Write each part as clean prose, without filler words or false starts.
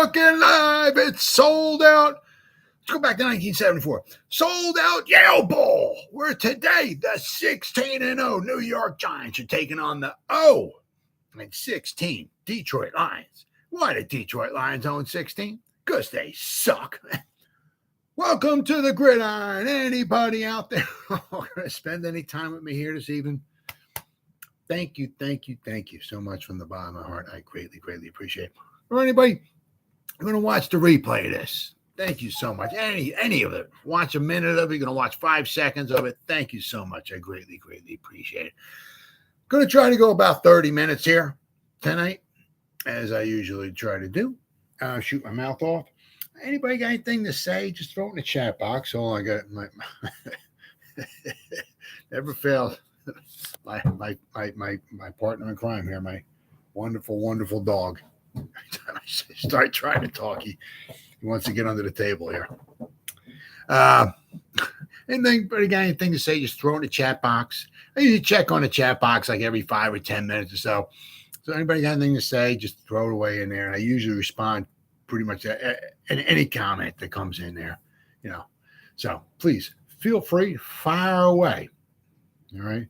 fucking live. It's sold out. Let's go back to 1974. Sold out Yale Bowl, where today the 16-0 New York Giants are taking on the 0-16 Detroit Lions. Why the Detroit Lions own 16? Because they suck. Welcome to the Gridiron. Anybody out there going to spend any time with me here this evening? Thank you so much from the bottom of my heart. I greatly appreciate it. Or anybody going to watch the replay of this? Thank you so much. Any of it. Watch a minute of it. You're going to watch 5 seconds of it. Thank you so much. I greatly appreciate it. Going to try to go about 30 minutes here tonight, as I usually try to do. Shoot my mouth off. Anybody got anything to say? Just throw it in the chat box. I got my never fails. My partner in crime here, my wonderful dog. Every time I start trying to talk, he wants to get under the table here. Anybody got anything to say? Just throw it in the chat box. I usually check on the chat box like every 5 or 10 minutes or so. So anybody got anything to say? Just throw it away in there. I usually respond pretty much any comment that comes in there, So please feel free to fire away. All right.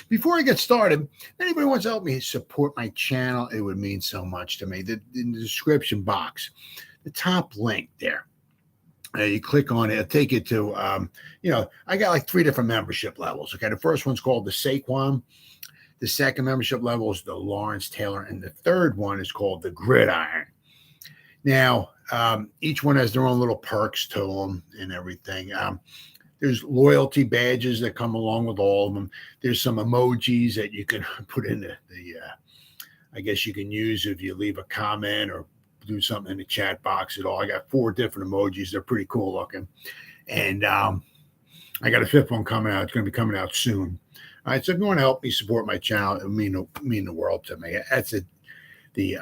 Before I get started, anybody wants to help me support my channel, it would mean so much to me. In the description box, the top link there, you click on it, it'll take you to, I got like 3 different membership levels. Okay. The first one's called the Saquon. The second membership level is the Lawrence Taylor. And the third one is called the Gridiron. Now, each one has their own little perks to them and everything. There's loyalty badges that come along with all of them. There's some emojis that you can put in I guess you can use if you leave a comment or do something in the chat box at all. I got 4 different emojis. They're pretty cool looking. And I got a 5th one coming out. It's going to be coming out soon. All right, so if you want to help me support my channel, it would mean the world to me. That's the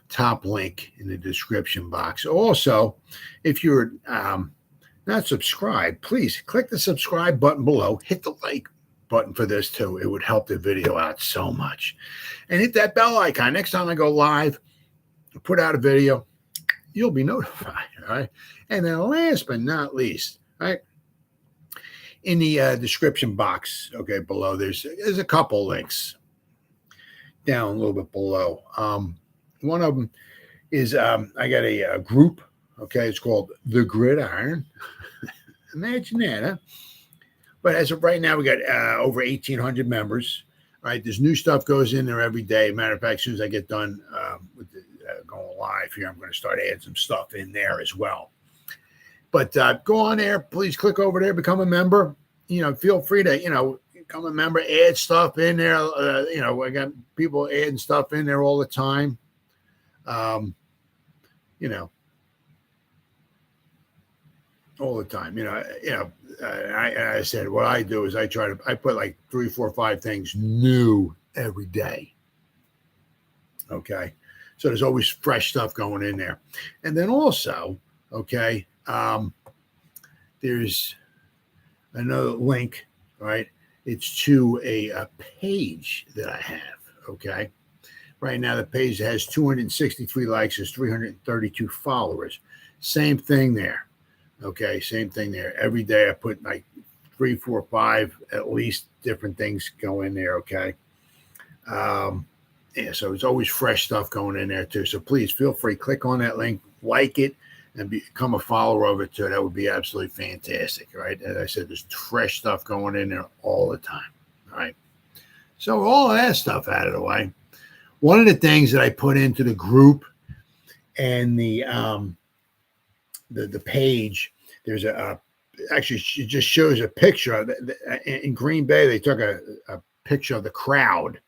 top link in the description box. Also, if you're not subscribed, please click the subscribe button below. Hit the like button for this too. It would help the video out so much. And hit that bell icon. Next time I go live, put out a video, you'll be notified. All right. And then last but not least, all right, in the description box, okay, below, there's a couple links down a little bit below. One of them is I got a group. Okay, it's called The Gridiron. Imagine that, huh? But as of right now, we got over 1,800 members. All right, there's new stuff goes in there every day. Matter of fact, as soon as I get done with going live here, I'm going to start adding some stuff in there as well. But go on there. Please click over there, become a member. Feel free to, become a member, add stuff in there. I got people adding stuff in there all the time. All the time, I said, what I do is I put like 3, 4, 5 things new every day. Okay. So there's always fresh stuff going in there. And then also, okay, there's another link, right? It's to a page that I have. Okay. Right now, the page has 263 likes, has 332 followers. Same thing there. Okay, same thing there. Every day I put like 3, 4, 5 at least different things go in there. Okay. So it's always fresh stuff going in there too. So please feel free, click on that link, like it, and become a follower of it too. That would be absolutely fantastic. Right. As I said, there's fresh stuff going in there all the time. All right. So all of that stuff out of the way. One of the things that I put into the group and the page, there's actually it just shows a picture of in Green Bay. They took a picture of the crowd,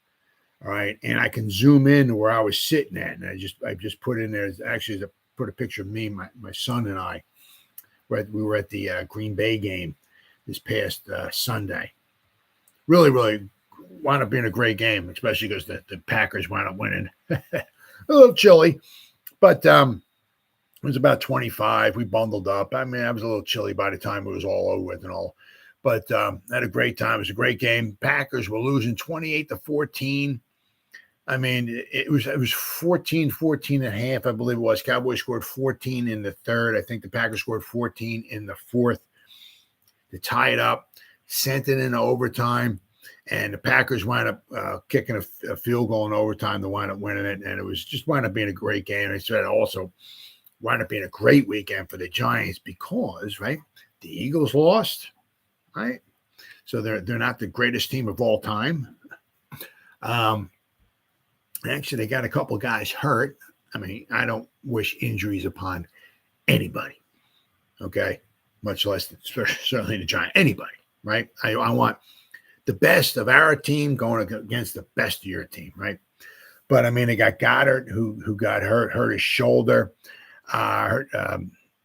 all right, and I can zoom in to where I was sitting at, and I just put in there. Actually, put a picture of me, my son, and I. We were at the Green Bay game this past Sunday. Really wound up being a great game, especially because the Packers wound up winning. A little chilly, but it was about 25. We bundled up. I mean, I was a little chilly by the time it was all over with and all. But had a great time. It was a great game. Packers were losing 28-14. I mean, it was 14 and a half, I believe it was. Cowboys scored 14 in the third. I think the Packers scored 14 in the fourth to tie it up, sent it into overtime, and the Packers wound up kicking a field goal in overtime to wind up winning it, and it was just wound up being a great game. I said also wound up being a great weekend for the Giants because, right, the Eagles lost, right? So they're not the greatest team of all time. Actually, they got a couple guys hurt. I mean, I don't wish injuries upon anybody, okay? Much less certainly the Giants. Anybody, right? I want the best of our team going against the best of your team, right? But, I mean, they got Goddard who got hurt his shoulder.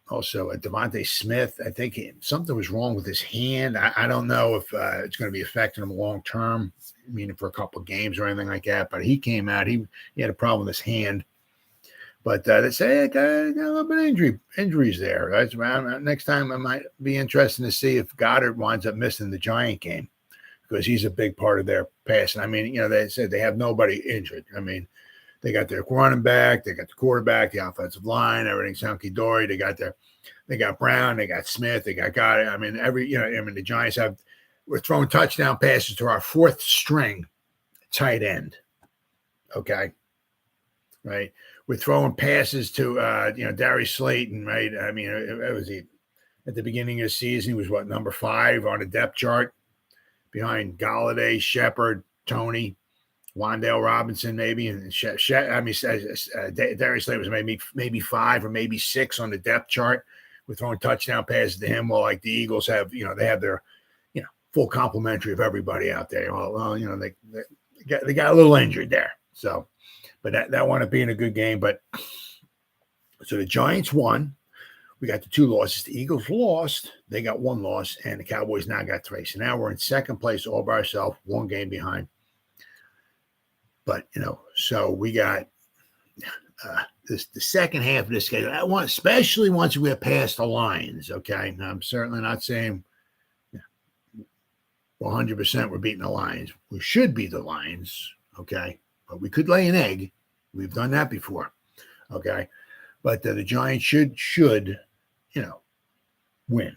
Also, DeVonta Smith, I think something was wrong with his hand. I don't know if it's going to be affecting him long term, meaning for a couple of games or anything like that. But he came out. He had a problem with his hand. But they say got a little bit of injuries there. Right? Next time I might be interested to see if Goddard winds up missing the Giant game because he's a big part of their passing. I mean, they said they have nobody injured. I mean, they got their running back, they got the quarterback, the offensive line, everything's hunky-dory. They got Brown, they got Smith, they got Goddard. I mean, the Giants we're throwing touchdown passes to our fourth string tight end. Okay. Right. We're throwing passes to Darius Slayton, right? I mean, it was at the beginning of the season, he was number 5 on the depth chart behind Golladay, Shepard, Tony, Wan'Dale Robinson, maybe, and Darius Slayton was maybe 5 or maybe 6 on the depth chart. We're throwing touchdown passes to him. Well, like the Eagles have, they have their, full complementary of everybody out there. Well, they got a little injured there. So, but that wound up being a good game. But so the Giants won. We got the 2 losses. The Eagles lost. They got 1 loss, and the Cowboys now got 3. So now we're in second place all by ourselves, 1 game behind. But, so we got the second half of this game, especially once we get past the Lions, okay? Now, I'm certainly not saying 100% we're beating the Lions. We should beat the Lions, okay? But we could lay an egg. We've done that before, okay? But the Giants should win.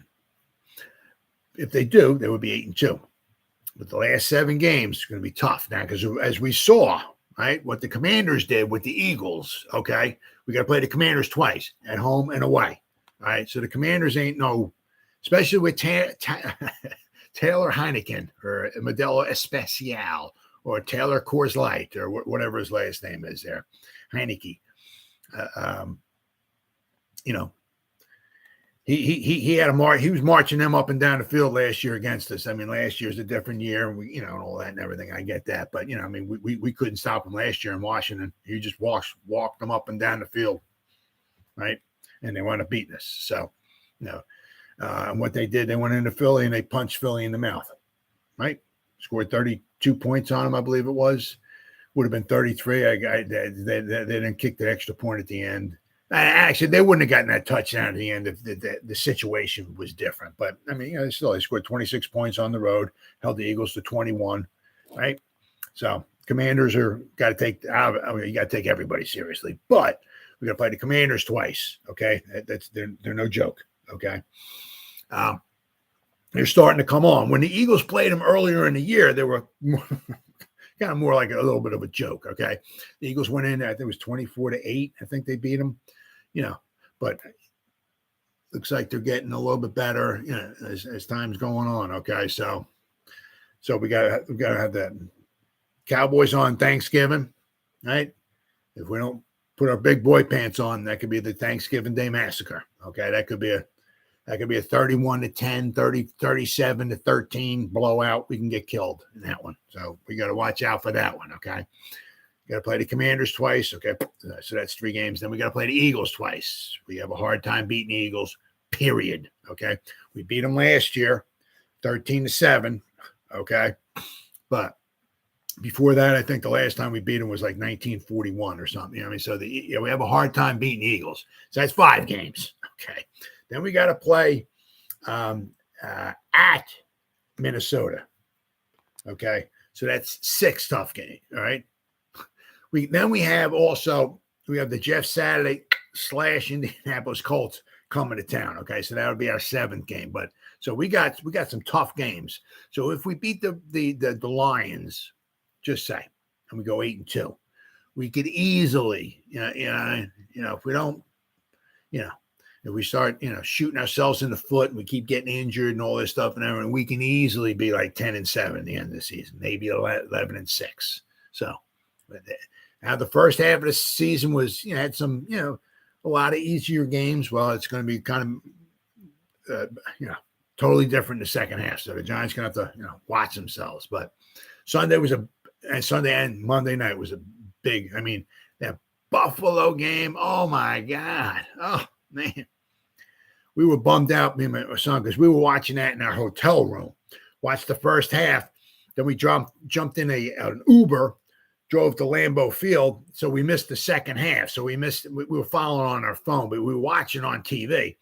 If they do, they would be 8-2. But the last 7 games is going to be tough now because as we saw, right, what the Commanders did with the Eagles, okay, we got to play the Commanders twice, at home and away, all right? So the Commanders ain't especially with Taylor Heineken or Modelo Especial or Taylor Coors Light or whatever his last name is there, Heineke. He had he was marching them up and down the field last year against us. I mean, last year's a different year, and all that and everything. I get that, but we couldn't stop him last year in Washington. He just walked them up and down the field, right? And they wound up beating us. So, and what they did, they went into Philly and they punched Philly in the mouth, right? Scored 32 points on him, I believe it was. Would have been 33. They didn't kick the extra point at the end. Actually, they wouldn't have gotten that touchdown at the end if the situation was different. But, still, they scored 26 points on the road, held the Eagles to 21, right? So, Commanders got to take you got to take everybody seriously. But we got to play the Commanders twice, okay? They're no joke, okay? They're starting to come on. When the Eagles played them earlier in the year, they were kind of more like a little bit of a joke, okay? The Eagles went in, I think it was 24-8. I think they beat them. But looks like they're getting a little bit better, as time's going on. Okay, so we gotta have that Cowboys on Thanksgiving, right? If we don't put our big boy pants on, that could be the Thanksgiving Day massacre. Okay, that could be a 31-10, 37-13 blowout. We can get killed in that one, so we got to watch out for that one. Okay. Got to play the Commanders twice. Okay. So that's 3 games. Then we got to play the Eagles twice. We have a hard time beating the Eagles, period. Okay. We beat them last year, 13-7. Okay. But before that, I think the last time we beat them was like 1941 or something. So we have a hard time beating the Eagles. So that's 5 games. Okay. Then we got to play at Minnesota. Okay. So that's 6 tough games. All right. We have the Jeff Saturday / Indianapolis Colts coming to town. Okay, so that'll be our 7th game. But so we got some tough games. So if we beat the Lions, just say, and we go 8-2, we could easily, if we don't, if we start, shooting ourselves in the foot and we keep getting injured and all this stuff and everything, we can easily be like 10-7 at the end of the season, maybe 11-6. So now the first half of the season was, had some, a lot of easier games. Well, it's going to be kind of, totally different in the second half. So the Giants going to have to, watch themselves. But Sunday and Monday night was a big, that Buffalo game. Oh my God. Oh man. We were bummed out, me and my son, because we were watching that in our hotel room. Watched the first half. Then we jumped in an Uber, drove to Lambeau Field. So we missed the second half. So we were following on our phone, but we were watching on TV.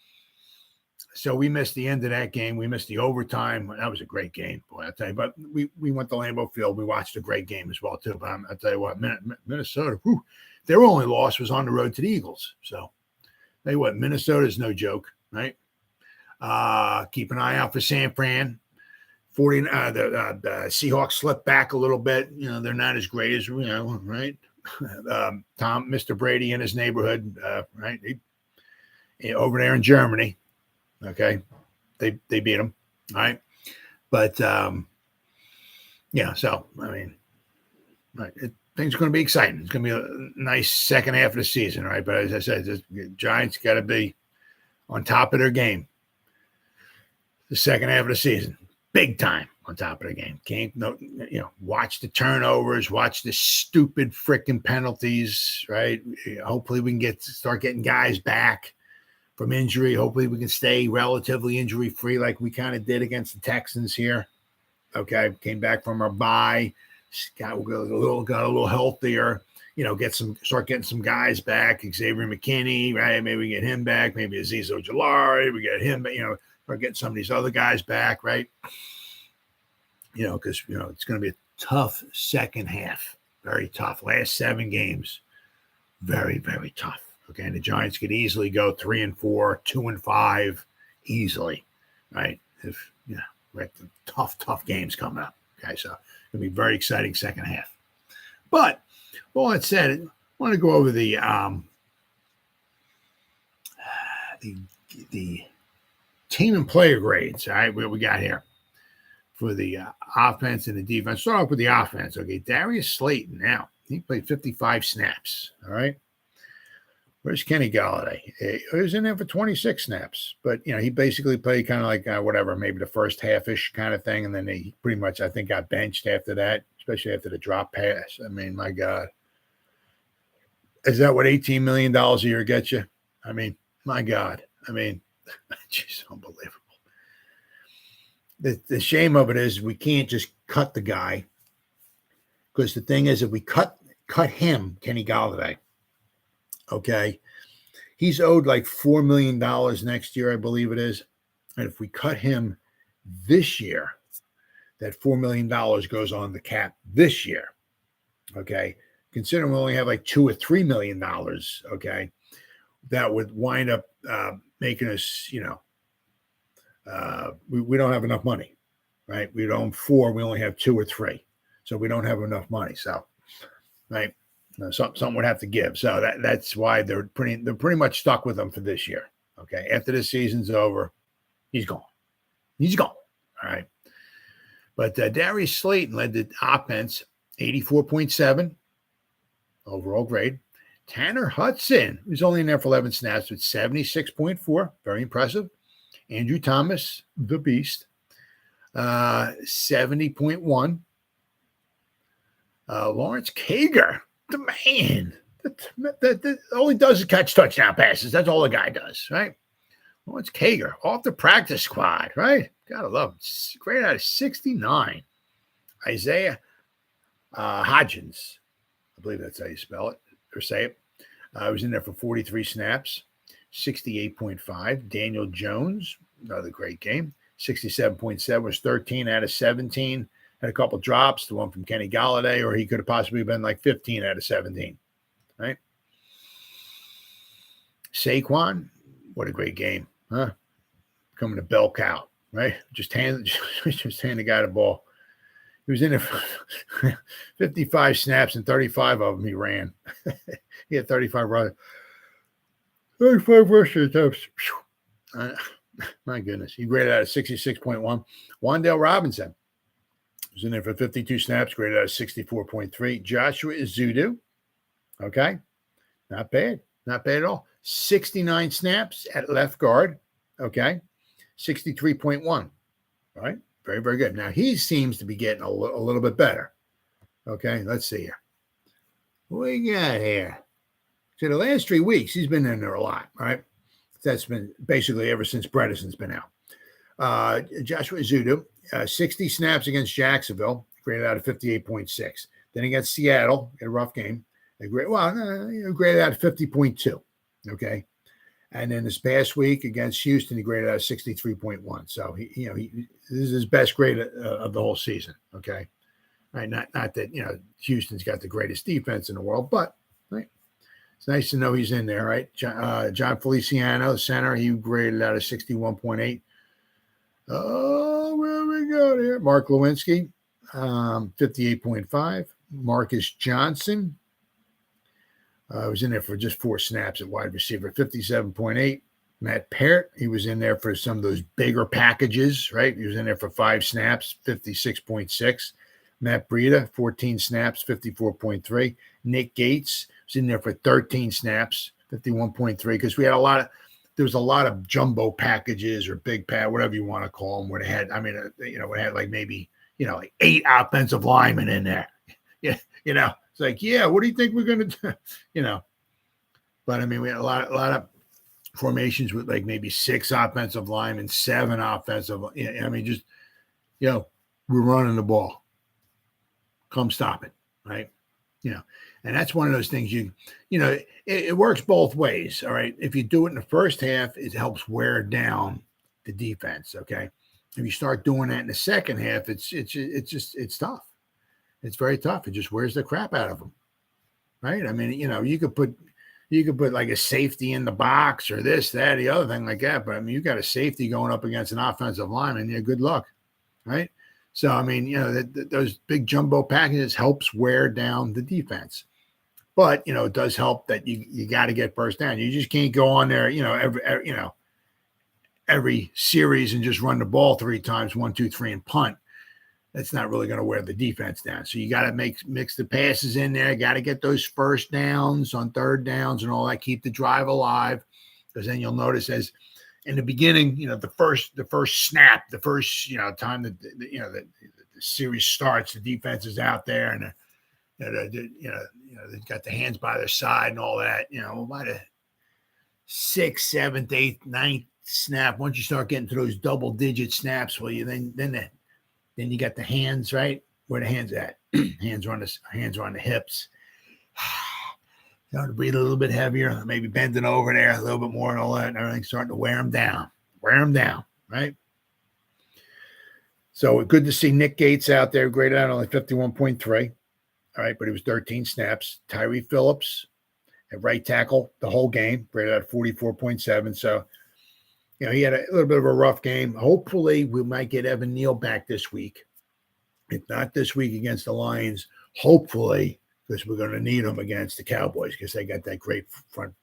So we missed the end of that game. We missed the overtime. That was a great game, boy, I'll tell you. But we went to Lambeau Field. We watched a great game as well, too. But I'll tell you what, Minnesota, their only loss was on the road to the Eagles. So, tell you what, Minnesota's no joke, right? Keep an ey out for San Fran. The Seahawks slipped back a little bit. They're not as great as, right? Mr. Brady in his neighborhood, right? Over there in Germany. Okay. They beat them. All right. But, so, right. Things are going to be exciting. It's going to be a nice second half of the season, right? But as I said, the Giants got to be on top of their game the second half of the season. Big time on top of the game. Watch the turnovers, watch the stupid freaking penalties, right? Hopefully we can start getting guys back from injury. Hopefully we can stay relatively injury-free like we kind of did against the Texans here. Okay, came back from our bye, got a little healthier, start getting some guys back. Xavier McKinney, right? Maybe we get him back. Maybe Azeez Ojulari, we get him, start getting some of these other guys back, right? Because, it's going to be a tough second half. Very tough. Last 7 games, very, very tough. Okay, and the Giants could easily go 3-4, 2-5, easily, right? We have the tough games coming up. Okay, so it's going to be a very exciting second half. But all that said, I want to go over the team and player grades. All right, what we got here for the offense and the defense. Start off with the offense. Okay, Darius Slayton. Now he played 55 snaps. All right. Where's Kenny Golladay? He was in there for 26 snaps, but he basically played kind of like maybe the first half-ish kind of thing, and then he pretty much, I think, got benched after that, especially after the drop pass. My God, is that what $18 million a year gets you? My God, just unbelievable. The shame of it is we can't just cut the guy, because the thing is, if we cut him, Kenny Golladay. Okay, he's owed like $4 million next year, I believe it is. And if we cut him this year, that $4 million goes on the cap this year. Okay, considering we only have like $2 or $3 million. Okay, that would wind up making us, we don't have enough money, right? We don't own 4, we only have 2 or 3, so we don't have enough money. So, right. Something would have to give. So that's why they're pretty much stuck with him for this year. Okay. After the season's over, he's gone. All right. But Darius Slayton led the offense, 84.7 overall grade. Tanner Hudson, who's only in there for 11 snaps, with 76.4. Very impressive. Andrew Thomas, the beast, 70.1. Lawrence Cager. The man that all he does is catch touchdown passes. That's all the guy does, right? Lawrence Cager off the practice squad, right? Gotta love him. Great out of 69. Isaiah Hodgins, I believe that's how you spell it or say it. I was in there for 43 snaps, 68.5. Daniel Jones, another great game, 67.7, was 13 out of 17. Had a couple drops, the one from Kenny Golladay, or he could have possibly been like 15 out of 17, right? Saquon, what a great game, huh? Coming to bell cow, right? Just hand the guy the ball. He was in it for 55 snaps and 35 of them he ran. He had 35 runs. 35 rushing attempts. My goodness. He graded out of 66.1. Wan'Dale Robinson was in there for 52 snaps, graded out of 64.3. Joshua Ezeudu, okay? Not bad. Not bad at all. 69 snaps at left guard, okay? 63.1, right? Very, very good. Now, he seems to be getting a little bit better. Okay, let's see here. What we got here? So the last 3 weeks, he's been in there a lot, right? That's been basically ever since Bredesen's been out. Joshua Ezeudu, 60 snaps against Jacksonville, graded out of 58.6. Then against Seattle, a rough game. Graded out of 50.2, okay? And then this past week against Houston, he graded out of 63.1. So this is his best grade of the whole season. Okay, right? Not that Houston's got the greatest defense in the world, but right, it's nice to know he's in there, right? John Feliciano, the center, he graded out of 61.8. Oh, where we go here? Mark Lewinsky, 58.5. Marcus Johnson. Was in there for just 4 snaps at wide receiver, 57.8. Matt Parrott, he was in there for some of those bigger packages, right? He was in there for 5 snaps, 56.6. Matt Breida, 14 snaps, 54.3. Nick Gates was in there for 13 snaps, 51.3. Because there was a lot of jumbo packages or big pad, whatever you want to call them, where they had, it had like maybe, like 8 offensive linemen in there. Yeah, It's like, what do you think we're going to do? But we had a lot of formations with like maybe 6 offensive linemen, 7 offensive. We're running the ball. Come stop it, right? And that's one of those things it works both ways. All right. If you do it in the first half, it helps wear down the defense. Okay. If you start doing that in the second half, it's tough. It's very tough. It just wears the crap out of them, right? You could put like a safety in the box or this, that, the other thing like that. But you got a safety going up against an offensive lineman. Good luck, right? So those big jumbo packages helps wear down the defense. But it does help that you got to get first down. You just can't go on there, every series and just run the ball 3 times, 1, 2, 3, and punt. That's not really going to wear the defense down. So you got to mix the passes in there. Got to get those first downs on third downs and all that. Keep the drive alive, because then you'll notice as in the beginning, the first snap, the first time that the series starts, the defense is out there and they've got the hands by their side and all that. By the 6th, 7th, 8th, 9th snap, once you start getting to those double-digit snaps, well, then you got the hands, right? Where the hands at? hands are on the hips. To breathe a little bit heavier, maybe bending over there a little bit more and all that, and everything starting to wear them down, right? So good to see Nick Gates out there, graded out only 51.3. All right, but he was 13 snaps. Tyree Phillips at right tackle the whole game, graded out 44.7. So, he had a little bit of a rough game. Hopefully, we might get Evan Neal back this week. If not this week against the Lions, hopefully, because we're going to need them against the Cowboys because they got that great front.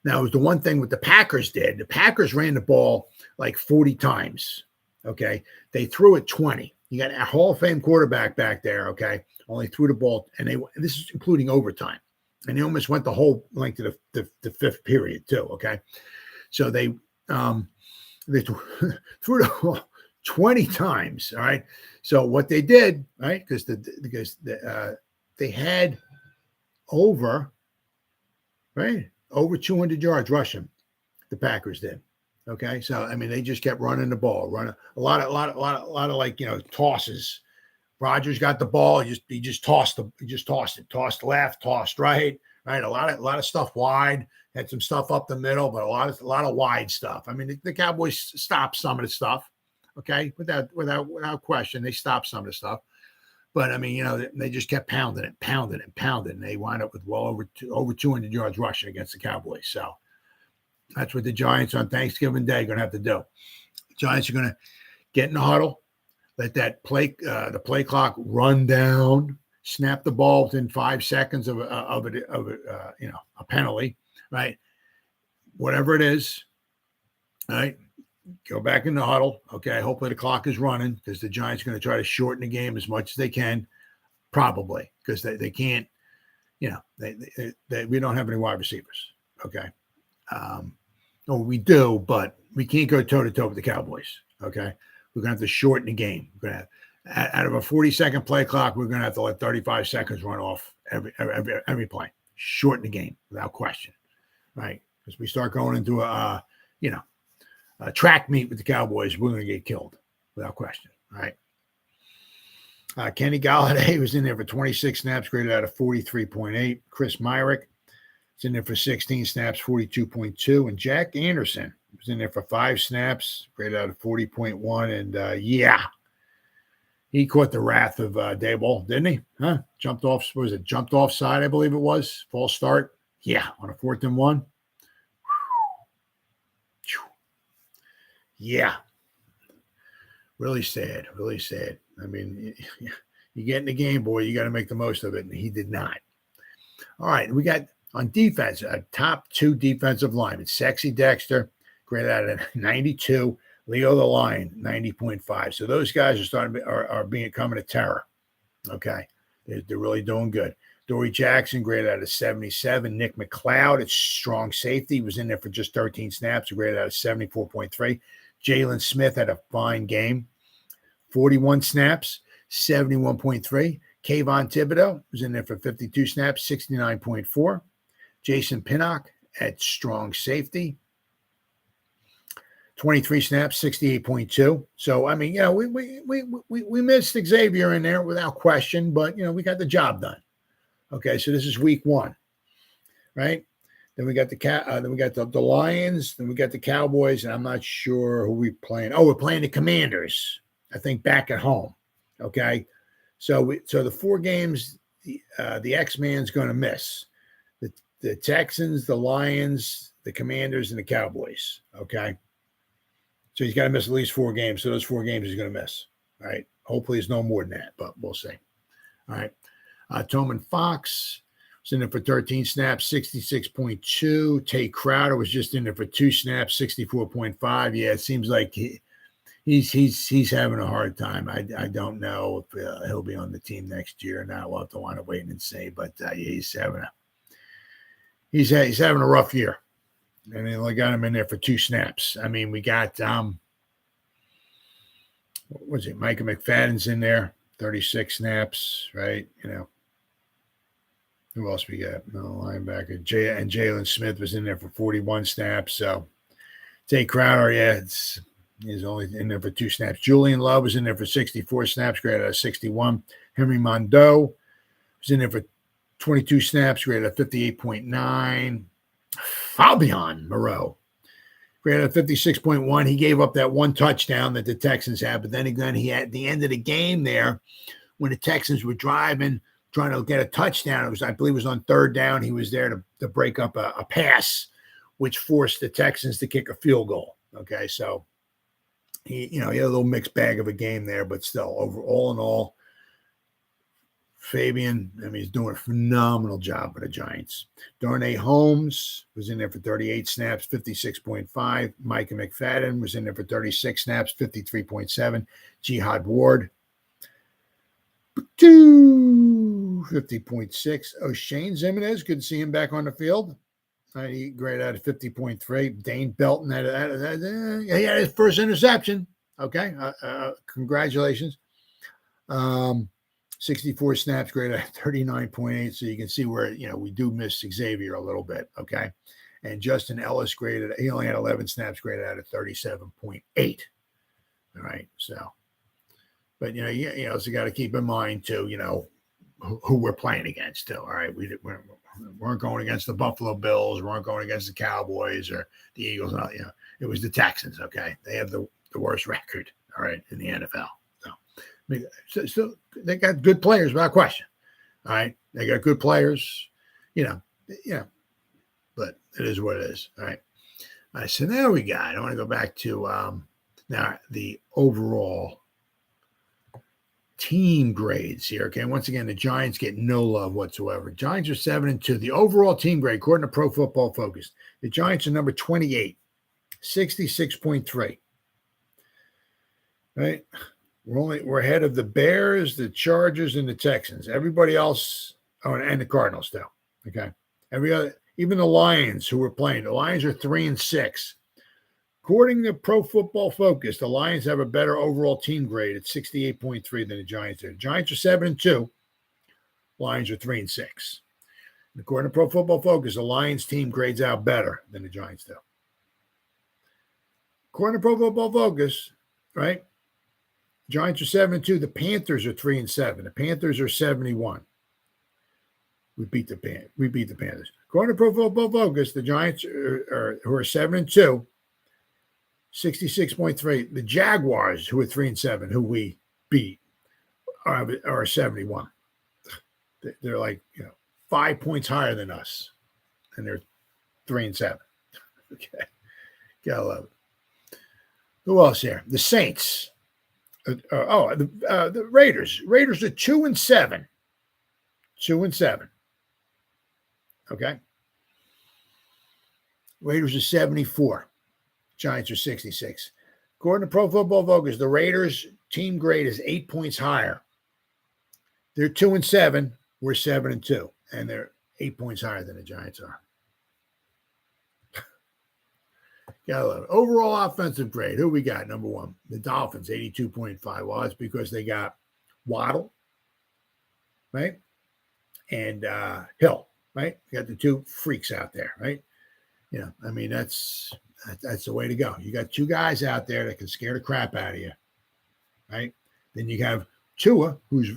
Now, it was the one thing what the Packers did. The Packers ran the ball like 40 times, okay? They threw it 20. You got a Hall of Fame quarterback back there, okay? Only threw the ball, and this is including overtime. And they almost went the whole length of the 5th period too, okay? So they threw the ball 20 times. All right. So what they did, right? Because they had over 200 yards rushing. The Packers did. Okay. So they just kept running the ball, running a lot of like tosses. Rodgers got the ball. He just tossed it, tossed left, tossed right. Right. A lot of stuff wide. Had some stuff up the middle, but a lot of wide stuff. The Cowboys stopped some of the stuff. Okay, without question, they stopped some of the stuff. But I mean, they just kept pounding it. And they wound up with well over 200 yards rushing against the Cowboys. So that's what the Giants on Thanksgiving Day are going to have to do. The Giants are going to get in the huddle, let that the play clock run down, snap the ball within 5 seconds of a penalty, right? Whatever it is, right? Go back in the huddle. Okay. Hopefully the clock is running because the Giants are going to try to shorten the game as much as they can, probably because they can't, we don't have any wide receivers. Okay. We do, but we can't go toe to toe with the Cowboys. Okay. We're going to have to shorten the game. We're going to have, out of a 40-second play clock, we're going to have to let 35 seconds run off every play. Shorten the game without question. Right. Because we start going into a track meet with the Cowboys, we're going to get killed without question. All right. Kenny Golladay was in there for 26 snaps, graded out of 43.8. Chris Myrick was in there for 16 snaps, 42.2. And Jack Anderson was in there for 5 snaps, graded out of 40.1. And he caught the wrath of Dayball, didn't he? Huh? Jumped offside, I believe it was. False start. Yeah, on a 4th and 1. Yeah. Really sad. I mean, you get in the game, boy, you got to make the most of it. And he did not. All right. We got on defense, a top 2 defensive linemen. Sexy Dexter, graded out at 92. Leo the Lion, 90.5. So those guys are becoming a terror. Okay. They're really doing good. Adoree Jackson, graded out of 77. Nick McLeod, it's strong safety, was in there for just 13 snaps, graded out of 74.3. Jalen Smith had a fine game. 41 snaps, 71.3. Kayvon Thibodeau was in there for 52 snaps, 69.4. Jason Pinnock at strong safety. 23 snaps, 68.2. So, I mean, we missed Xavier in there without question, but, we got the job done. Okay, so this is week 1, right? Then we got the Lions. Then we got the Cowboys, and I'm not sure who we're playing. Oh, we're playing the Commanders, I think, back at home. Okay, so the 4 games the X-Man's going to miss: the Texans, the Lions, the Commanders, and the Cowboys. Okay, so he's got to miss at least 4 games. So those 4 games he's going to miss. All right. Hopefully, it's no more than that, but we'll see. All right. Toman Fox was in there for 13 snaps, 66.2. Tay Crowder was just in there for 2 snaps, 64.5. Yeah, it seems like he's having a hard time. I don't know if he'll be on the team next year or not. We'll have to want to wait and see. But he's having a rough year. And they only got him in there for 2 snaps. I mean, we got what was it? Micah McFadden's in there, 36 snaps, right? Who else we got? No linebacker. And Jalen Smith was in there for 41 snaps. So Tay Crowder, he's only in there for 2 snaps. Julian Love was in there for 64 snaps, graded out of 61. Henry Mondeau was in there for 22 snaps, graded out of 58.9. Fabian Moreau, graded at 56.1. He gave up that 1 touchdown that the Texans had, but then again, he had the end of the game there when the Texans were driving, trying to get a touchdown. I believe it was on 3rd down. He was there to break up a pass, which forced the Texans to kick a field goal. Okay, so he had a little mixed bag of a game there, but still, all in all, Fabian, he's doing a phenomenal job with the Giants. Darnay Holmes was in there for 38 snaps, 56.5. Micah McFadden was in there for 36 snaps, 53.7. Jihad Ward, 50.6. Oshane Ximines, good to see him back on the field. He graded out of 50.3. Dane Belton he had his first interception. Okay, congratulations. 64 snaps, graded at 39.8. So you can see where, we do miss Xavier a little bit. Okay. And Justin Ellis he only had 11 snaps, graded out at 37.8. All right. So, but, so you got to keep in mind too, who we're playing against too. All right. We weren't going against the Buffalo Bills. We weren't going against the Cowboys or the Eagles. It was the Texans. Okay. They have the worst record. all right, in the NFL. So, I mean, so they got good players, without question. All right, they got good players, but it is what it is. All right. All right, so now I want to go back to now the overall team grades here. Okay, once again, the Giants get no love whatsoever. Giants are 7-2. The overall team grade, according to Pro Football Focus, the Giants are number 28, 66.3. Right, we're ahead of the Bears, the Chargers, and the Texans. Everybody else, and the Cardinals still. Okay, every other, even the Lions who were playing, the Lions are 3-6. According to Pro Football Focus, the Lions have a better overall team grade at 68.3 than the Giants do. The Giants are 7-2. Lions are 3-6. And according to Pro Football Focus, the Lions team grades out better than the Giants do. According to Pro Football Focus, right? Giants are 7-2. The Panthers are 3-7. The Panthers are 71. We beat the Panthers. According to Pro Football Focus, the Giants who are 7-2. 66.3. The Jaguars, who are 3-7, who we beat, are 71. They're like 5 points higher than us, and they're 3-7. Okay, gotta love it. Who else here? The Saints. The Raiders. Raiders are 2-7. 2-7. Okay. Raiders are 74. Giants are 66. According to Pro Football Focus, the Raiders team grade is 8 points higher. They're 2-7. We're 7-2, and they're 8 points higher than the Giants are. Gotta love it. Overall offensive grade. Who we got? Number one, the Dolphins, 82.5. Well, that's because they got Waddle, right, and Hill, right. You got the two freaks out there, right. I mean that's the way to go. You got two guys out there that can scare the crap out of you, right? Then you have Tua, who's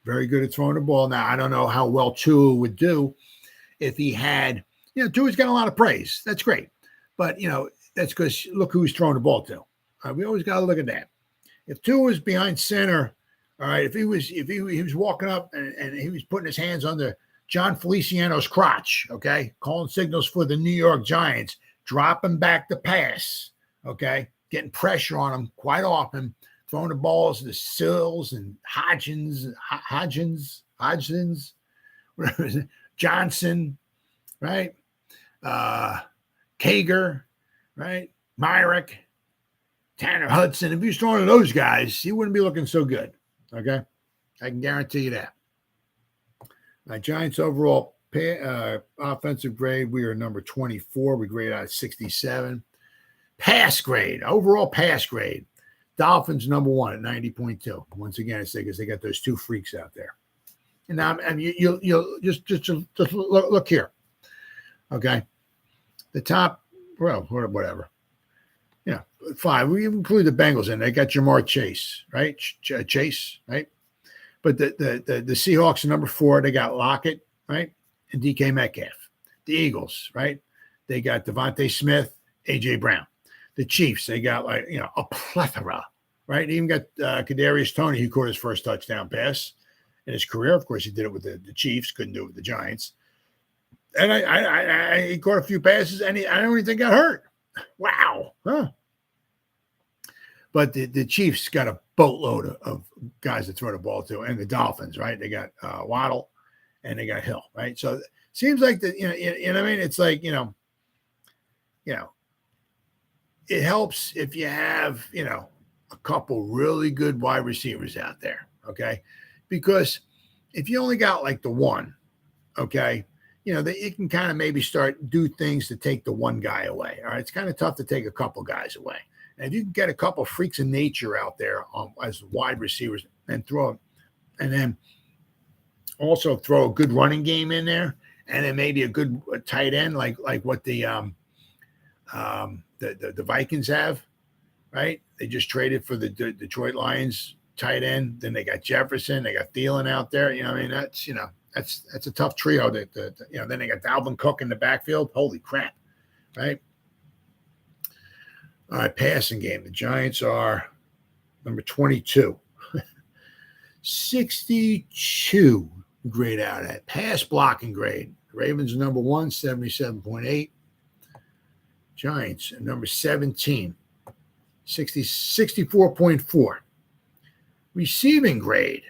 very good at throwing the ball. Now, I don't know how well Tua would do if he had, Tua's got a lot of praise. That's great. But, that's because look who he's throwing the ball to. We always got to look at that. If Tua was behind center, all right, if he was walking up and he was putting his hands under John Feliciano's crotch, okay, calling signals for the New York Giants, dropping back the pass, okay, getting pressure on him quite often, throwing the balls to Sills and Hodgins, whatever it is, Johnson, right? Kager, right? Myrick, Tanner Hudson. If he was throwing to those guys, he wouldn't be looking so good, okay? I can guarantee you that. Giants overall offensive grade, we are number 24. We grade out of 67. Pass grade, overall pass grade. Dolphins number one at 90.2. Once again, it's because they got those two freaks out there. And now, you'll just look here. Okay, the top, well, whatever. 5. We include the Bengals in. They got Jamar Chase, right? Chase, right? But the Seahawks are number 4. They got Lockett, right? And DK Metcalf. The Eagles, right? They got DeVonta Smith, A.J. Brown. The Chiefs, they got a plethora, right? They even got Kadarius Toney, who caught his first touchdown pass in his career. Of course, he did it with the Chiefs, couldn't do it with the Giants. And he caught a few passes, and I don't even think got hurt. Wow, huh? But the Chiefs got a boatload of guys to throw the ball to, and the Dolphins, right? They got Waddle, and they got Hill, right? So it seems like what I mean? It's like, it helps if you have, a couple really good wide receivers out there, okay? Because if you only got like the one, okay, it can kind of maybe do things to take the one guy away, all right? It's kind of tough to take a couple guys away. And if you can get a couple freaks of nature out there as wide receivers and then also throw a good running game in there, and then maybe a good tight end like what the Vikings have, right? They just traded for the Detroit Lions tight end. Then they got Jefferson, they got Thielen out there. That's a tough trio. Then they got Dalvin Cook in the backfield. Holy crap, right? All right, passing game. The Giants are number 22. 62 grade out at. Pass blocking grade. Ravens number 1, 77.8. Giants number 17, 64.4. Receiving grade.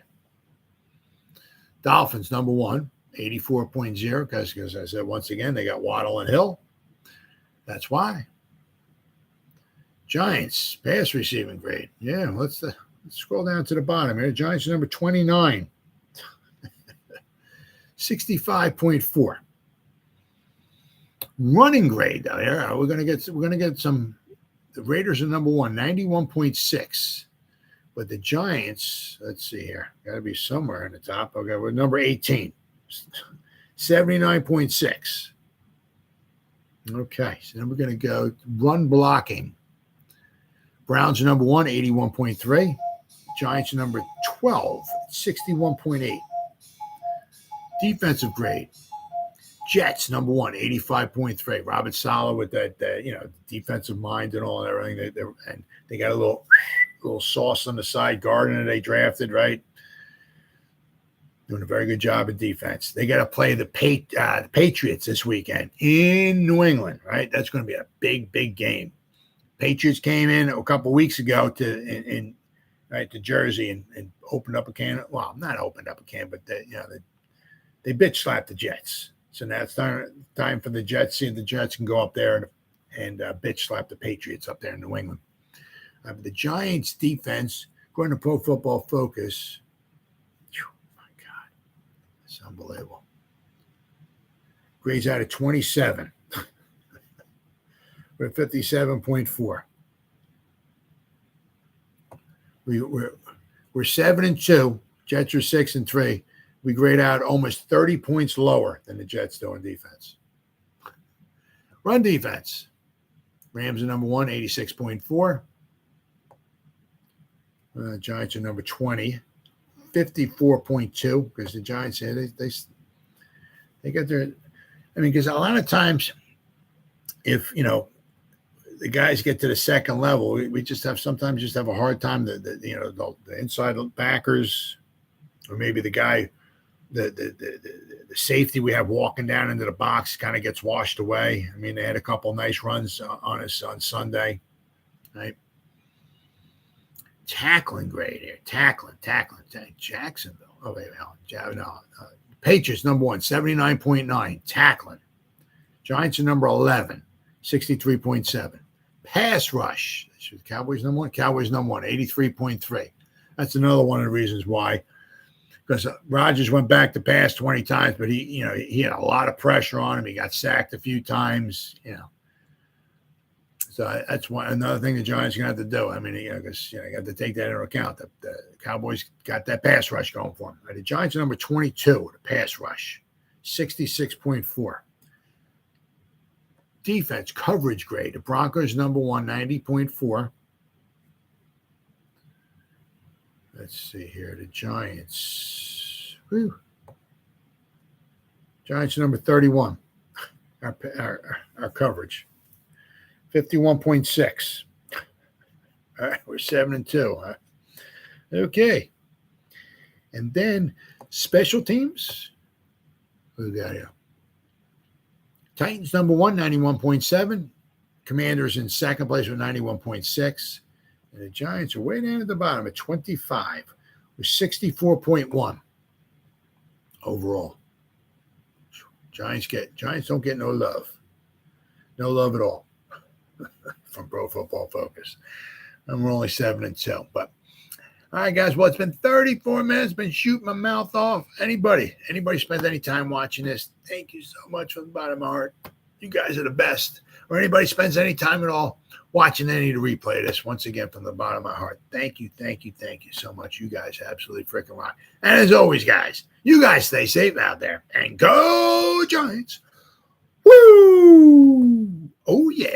Dolphins number 1, 84.0. Because I said once again, they got Waddle and Hill. That's why. Giants pass receiving grade. Yeah, let's scroll down to the bottom here. Giants number 29, 65.4. Running grade down here. We're gonna get some. The Raiders are number 1, 91.6. But the Giants, let's see here, got to be somewhere in the top. Okay, we're number 18, 79.6. Okay, so then we're going to go run blocking. Browns are number 1, 81.3. Giants are number 12, 61.8. Defensive grade. Jets number 1, 85.3. Robert Saleh with that defensive mind and all and everything. They got a little sauce on the side. Gardner they drafted, right? Doing a very good job of defense. They got to play the Patriots this weekend in New England, right? That's going to be a big game. Patriots came in a couple of weeks ago to Jersey and opened up a can. Well, not opened up a can, but they bitch slapped the Jets. So now it's time for the Jets. See if the Jets can go up there and bitch slap the Patriots up there in New England. The Giants defense, according to Pro Football Focus, my God, that's unbelievable. Grades out of 27. We're at 57.4. We're 7-2. Jets are 6-3. We grade out almost 30 points lower than the Jets do in defense. Run defense. Rams are number 1, 86.4. Giants are number 20, 54.2. Because the Giants say they got their. I mean, because a lot of times, if the guys get to the second level, we sometimes have a hard time. The inside backers, or maybe the guy. The safety we have walking down into the box kind of gets washed away. I mean, they had a couple nice runs on us on Sunday, right? Tackling grade here. Tackling. Jacksonville. Oh, wait. No. Patriots, number 1, 79.9. Tackling. Giants are number 11, 63.7. Pass rush. Cowboys number 1. Cowboys number 1, 83.3. That's another one of the reasons why. Because Rodgers went back to pass 20 times, but he had a lot of pressure on him. He got sacked a few times, So that's another thing the Giants are going to have to do. I mean, because you got to take that into account. The Cowboys got that pass rush going for them. The Giants are number 22, the pass rush, 66.4. Defense coverage grade. The Broncos number 1, 90.4. Let's see here. The Giants. Giants number 31. Our coverage. 51.6. All right, we're 7-2. Okay. And then special teams. Who we got here? Titans number 1, 91.7. Commanders in second place with 91.6. And the Giants are way down at the bottom at 25 with 64.1 overall. Giants don't get no love. No love at all from Pro Football Focus. And we're only 7-2. But all right, guys. Well, it's been 34 minutes. Been shooting my mouth off. Anybody spends any time watching this, thank you so much from the bottom of my heart. You guys are the best. Or anybody spends any time at all watching any of the replay of this, once again, from the bottom of my heart, thank you so much. You guys absolutely freaking rock. And as always, guys, you guys stay safe out there and go Giants. Woo! Oh, yeah.